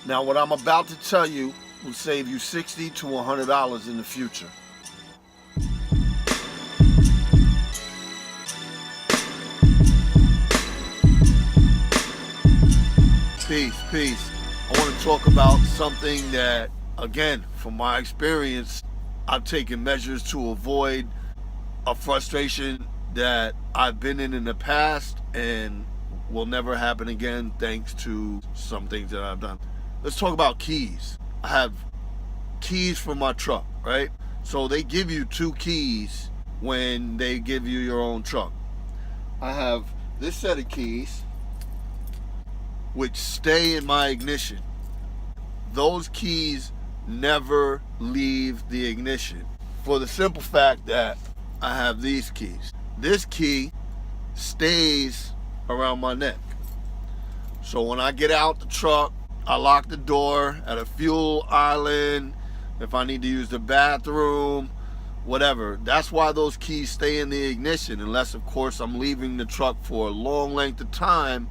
Now, what I'm about to tell you will save you $60 to $100 in the future. Peace. I want to talk about something that, again, from my experience, I've taken measures to avoid a frustration that I've been in the past and will never happen again thanks to some things that I've done. Let's talk about keys. I have keys for my truck, right? So they give you 2 keys when they give you your own truck. I have this set of keys which stay in my ignition. Those keys never leave the ignition for the simple fact that I have these keys. This key stays around my neck. So when I get out the truck, I lock the door at a fuel island, if I need to use the bathroom, whatever. That's why those keys stay in the ignition, unless of course I'm leaving the truck for a long length of time.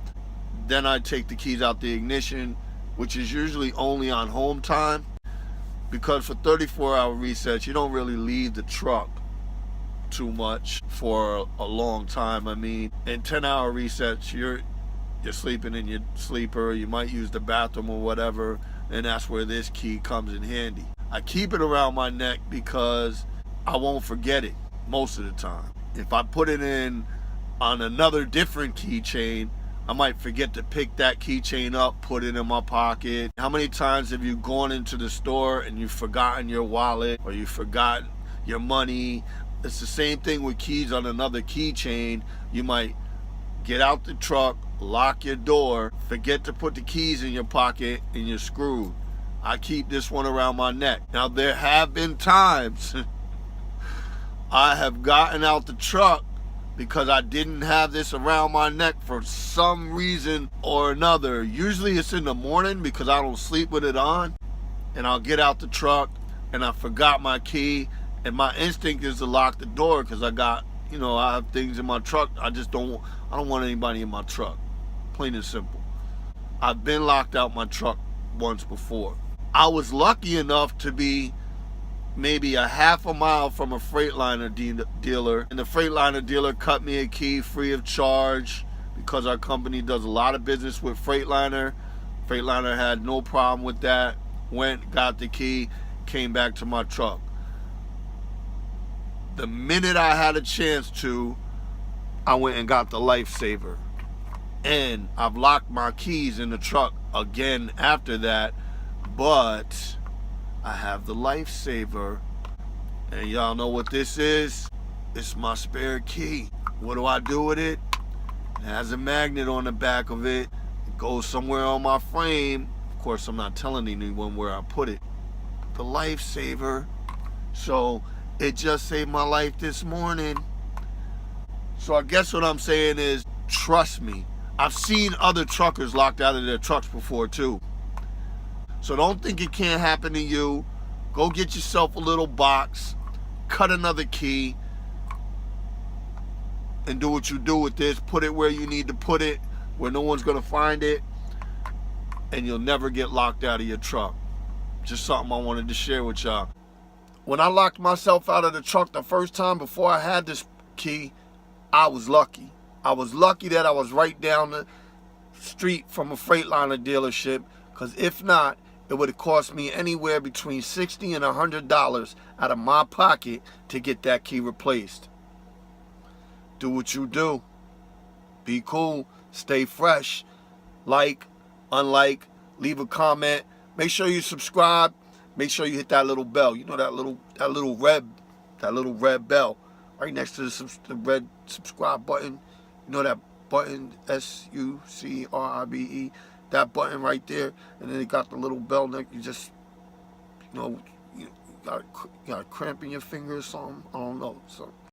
Then I take the keys out the ignition, which is usually only on home time, because for 34-hour resets, you don't really leave the truck too much for a long time. I mean, in 10-hour resets, you're sleeping in your sleeper, you might use the bathroom or whatever, and that's where this key comes in handy. I keep it around my neck because I won't forget it most of the time. If I put it in on another different keychain, I might forget to pick that keychain up, put it in my pocket. How many times have you gone into the store and you've forgotten your wallet or you forgot your money? It's the same thing with keys on another keychain. You might get out the truck, lock your door, forget to put the keys in your pocket, and you're screwed. I keep this one around my neck. Now, there have been times I have gotten out the truck because I didn't have this around my neck for some reason or another. Usually it's in the morning because I don't sleep with it on, and I'll get out the truck and I forgot my key, and my instinct is to lock the door because I have things in my truck. I don't want anybody in my truck, plain and simple. I've been locked out my truck once before. I was lucky enough to be maybe a half a mile from a Freightliner dealer, and the Freightliner dealer cut me a key free of charge because our company does a lot of business with Freightliner. Freightliner had no problem with that. Went, got the key, came back to my truck. The minute I had a chance to, I went and got the Lifesaver, and I've locked my keys in the truck again after that, but I have the Lifesaver, and y'all know what this is. It's my spare key. What do I do with it? It has a magnet on the back of it. It goes somewhere on my frame. Of course, I'm not telling anyone where I put it. The Lifesaver. So it just saved my life this morning. So I guess what I'm saying is, trust me. I've seen other truckers locked out of their trucks before too. So don't think it can't happen to you. Go get yourself a little box, cut another key, and do what you do with this. Put it where you need to put it, where no one's gonna find it, and you'll never get locked out of your truck. Just something I wanted to share with y'all. When I locked myself out of the truck the first time before I had this key, I was lucky. I was lucky that I was right down the street from a Freightliner dealership, because if not, it would have cost me anywhere between $60 and $100 out of my pocket to get that key replaced. Do what you do. Be cool. Stay fresh. Like, unlike, leave a comment. Make sure you subscribe. Make sure you hit that little bell. You know that little red bell right next to the red subscribe button. You know that button, SUCRIBE. That button right there, and then it got the little bell neck. You just, you got a cramp in your finger or something. I don't know. So